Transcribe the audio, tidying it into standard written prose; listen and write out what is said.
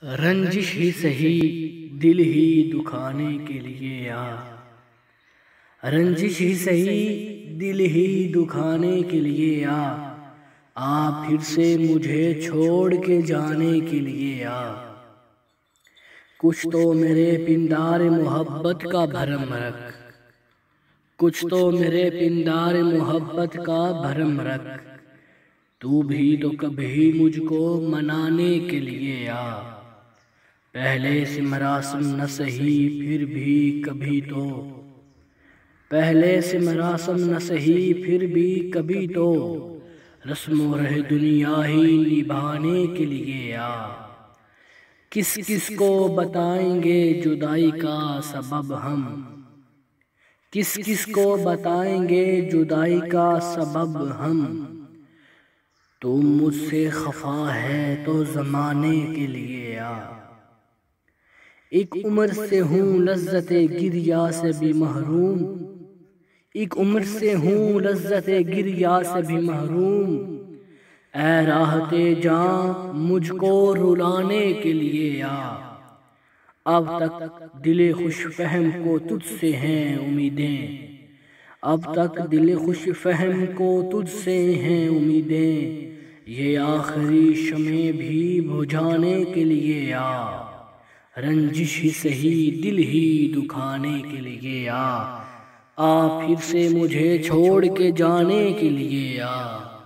रंजिश ही सही दिल ही दुखाने के लिए आ। रंजिश ही सही दिल ही दुखाने के लिए आ फिर से मुझे छोड़ के जाने के लिए आ। कुछ तो मेरे पिंडार मोहब्बत का भरम रख, कुछ तो मेरे पिंडार मोहब्बत का भरम रख। तू भी तो कभी मुझको मनाने के लिए आ। पहले से मरासम न सही फिर भी कभी तो, पहले से मरासम न सही फिर भी कभी तो, रस्मों रहे दुनिया ही निभाने के लिए आ। किस किस को बताएंगे जुदाई का सबब हम, किस किस को बताएंगे जुदाई का सबब हम। तू मुझसे खफा है तो ज़माने के लिए आ। एक उम्र से हूँ लज्जते गिरिया से भी महरूम, एक उम्र से हूँ लज्जते गिरिया से भी महरूम। ऐ राहते जां मुझको रुलाने के लिए आ। अब तक दिले खुश फहम को तुझसे हैं उम्मीदें, अब तक दिले खुश फहम को तुझसे हैं उम्मीदें। ये आखिरी शमे भी बुझाने के लिए आ। रंजिश ही सही दिल ही दुखाने के लिए आ फिर से मुझे छोड़ के जाने के लिए आ।